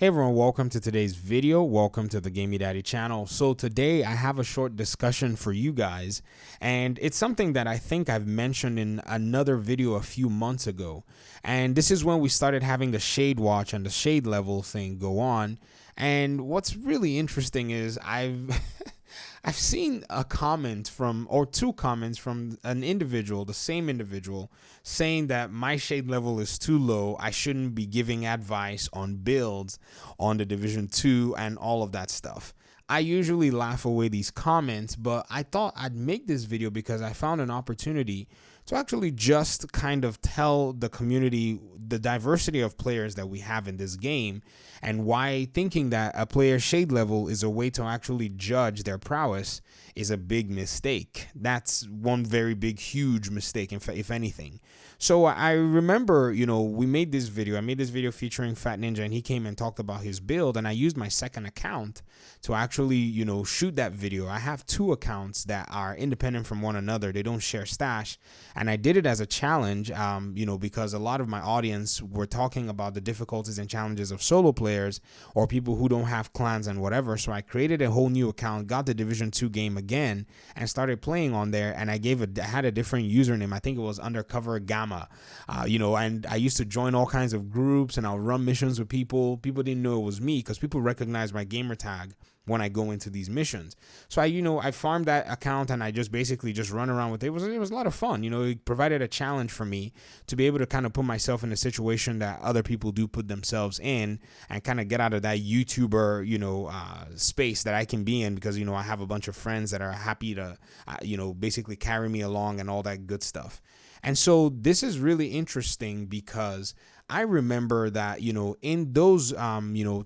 Hey everyone, welcome to today's video. Welcome to the Gamey Daddy channel. So today I have a short discussion for you guys, and it's something that I think I've mentioned in another video a few months ago. And this is when we started having the shade watch and the shade level thing go on. And what's really interesting is I've I've seen a comment or two comments from an individual, the same individual, saying that my shade level is too low. I shouldn't be giving advice on builds on the Division 2 and all of that stuff. I usually laugh away these comments, but I thought I'd make this video because I found an opportunity to actually just kind of tell the community the diversity of players that we have in this game and why thinking that a player's shade level is a way to actually judge their prowess is a big mistake. That's one very big, huge mistake, if anything. So I remember, we made this video. I made this video featuring Fat Ninja, and he came and talked about his build, and I used my second account to actually, shoot that video. I have two accounts that are independent from one another. They don't share stash, and I did it as a challenge, because a lot of my audience were talking about the difficulties and challenges of solo players or people who don't have clans and whatever. So I created a whole new account, got the Division 2 game again, and started playing on there. And I had a different username. I think it was Undercover Gamma. And I used to join all kinds of groups, and I'll run missions with people. People didn't know it was me because people recognize my gamer tag when I go into these missions. So I farmed that account, and I just basically just run around with it. It was a lot of fun. It provided a challenge for me to be able to kind of put myself in a situation that other people do put themselves in, and kind of get out of that YouTuber, space that I can be in, because, I have a bunch of friends that are happy to, basically carry me along and all that good stuff. And so this is really interesting because I remember that, in those,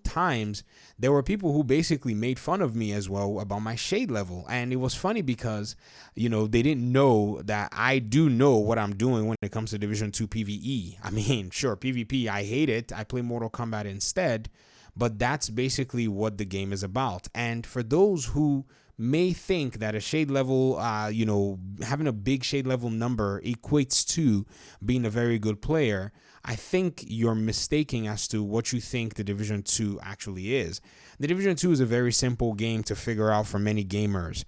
times, there were people who basically made fun of me as well about my shade level. And it was funny because, they didn't know that I do know what I'm doing when it comes to Division 2 PvE. I mean, sure, PvP, I hate it. I play Mortal Kombat instead. But that's basically what the game is about. And for those who may think that a shade level, having a big shade level number equates to being a very good player, I think you're mistaking as to what you think the Division 2 actually is. The Division 2 is a very simple game to figure out for many gamers.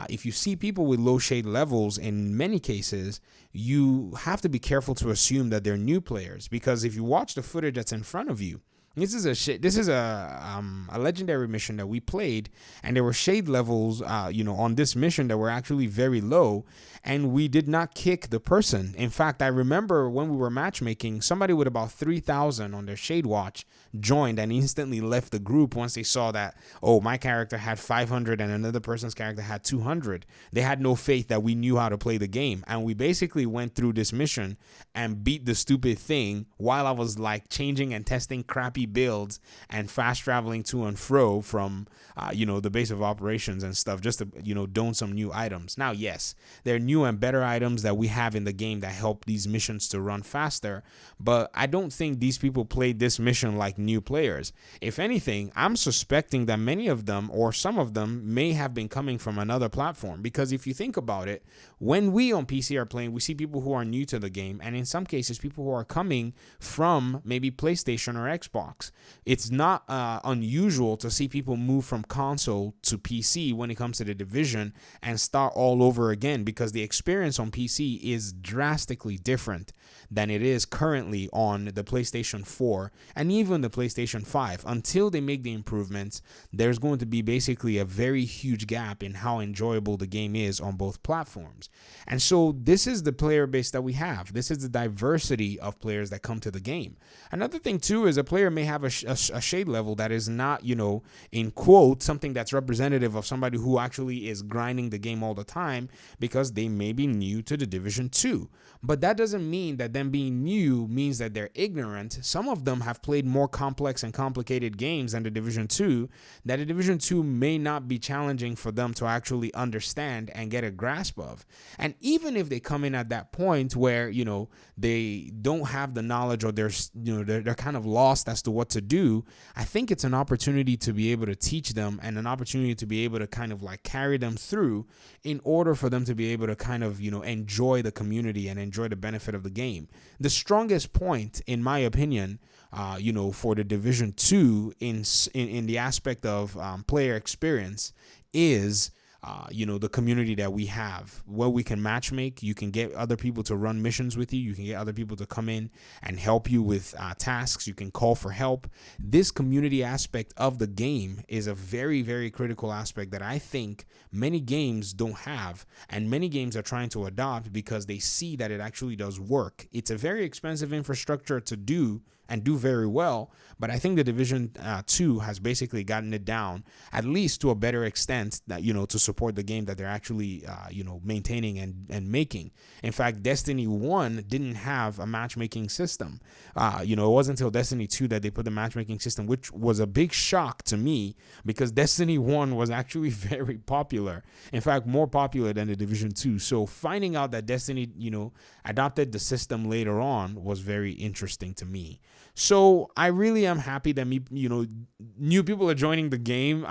If you see people with low shade levels, in many cases, you have to be careful to assume that they're new players, because if you watch the footage that's in front of you, This is a legendary mission that we played, and there were shade levels, on this mission that were actually very low, and we did not kick the person. In fact, I remember when we were matchmaking, somebody with about 3,000 on their shade watch joined and instantly left the group once they saw that, oh, my character had 500 and another person's character had 200. They had no faith that we knew how to play the game, and we basically went through this mission and beat the stupid thing while I was like changing and testing crappy builds and fast traveling to and fro from the base of operations and stuff, just to don some new items. Now, yes, there are new and better items that we have in the game that help these missions to run faster, but I don't think these people played this mission like new players. If anything, I'm suspecting that many of them, or some of them, may have been coming from another platform, because if you think about it, when we on PC are playing, we see people who are new to the game, and in some cases people who are coming from maybe PlayStation or Xbox. It's not unusual to see people move from console to PC when it comes to the Division and start all over again, because the experience on PC is drastically different than it is currently on the PlayStation 4 and even the PlayStation 5. Until they make the improvements, there's going to be basically a very huge gap in how enjoyable the game is on both platforms. And so this is the player base that we have. This is the diversity of players that come to the game. Another thing too is a player may have a shade level that is not, in quote, something that's representative of somebody who actually is grinding the game all the time, because they may be new to the Division 2. But that doesn't mean that them being new means that they're ignorant. Some of them have played more complex and complicated games than the Division 2, that the Division 2 may not be challenging for them to actually understand and get a grasp of. And even if they come in at that point where, they don't have the knowledge, or they're kind of lost as to what to do, I think it's an opportunity to be able to teach them and an opportunity to be able to kind of like carry them through in order for them to be able to kind of, enjoy the community and enjoy the benefit of the game. The strongest point, in my opinion, for the Division 2 in the aspect of player experience is the community that we have, where we can matchmake. You can get other people to run missions with you. You can get other people to come in and help you with tasks. You can call for help. This community aspect of the game is a very, very critical aspect that I think many games don't have, and many games are trying to adopt because they see that it actually does work. It's a very expensive infrastructure to do and do very well, but I think the Division 2 has basically gotten it down, at least to a better extent, that to support the game that they're actually maintaining and making. In fact, Destiny 1 didn't have a matchmaking system. It wasn't until Destiny 2 that they put the matchmaking system, which was a big shock to me because Destiny 1 was actually very popular. In fact, more popular than the Division 2. So finding out that Destiny, adopted the system later on was very interesting to me. So I really am happy that new people are joining the game.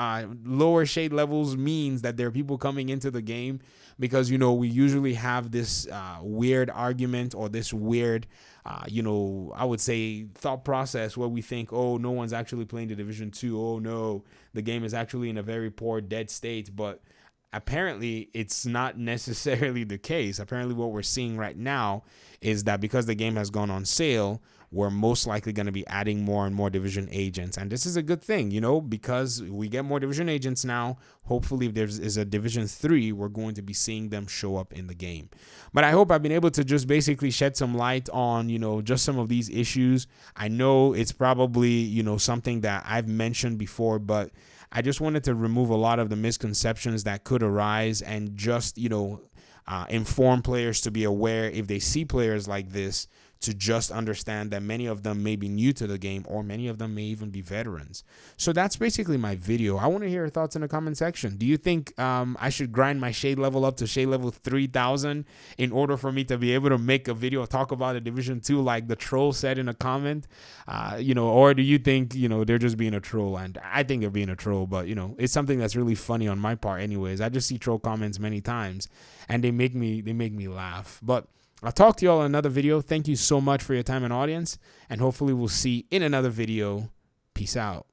Lower shade levels means that there are people coming into the game because, we usually have this weird argument or this weird, I would say thought process where we think, oh, no one's actually playing the Division 2. Oh, no, the game is actually in a very poor, dead state. But apparently it's not necessarily the case. Apparently what we're seeing right now is that because the game has gone on sale, we're most likely going to be adding more and more division agents. And this is a good thing, because we get more division agents now. Hopefully if there is a Division 3, we're going to be seeing them show up in the game. But I hope I've been able to just basically shed some light on, just some of these issues. I know it's probably, something that I've mentioned before, but I just wanted to remove a lot of the misconceptions that could arise and just, inform players to be aware if they see players like this, to just understand that many of them may be new to the game or many of them may even be veterans. So that's basically my video. I want to hear your thoughts in the comment section. Do you think I should grind my shade level up to shade level 3000 in order for me to be able to make a video talk about a Division 2 like the troll said in a comment? Or do you think, they're just being a troll? And I think they're being a troll, but, it's something that's really funny on my part anyways. I just see troll comments many times and they make me laugh. But I'll talk to you all in another video. Thank you so much for your time and audience, and hopefully we'll see in another video. Peace out.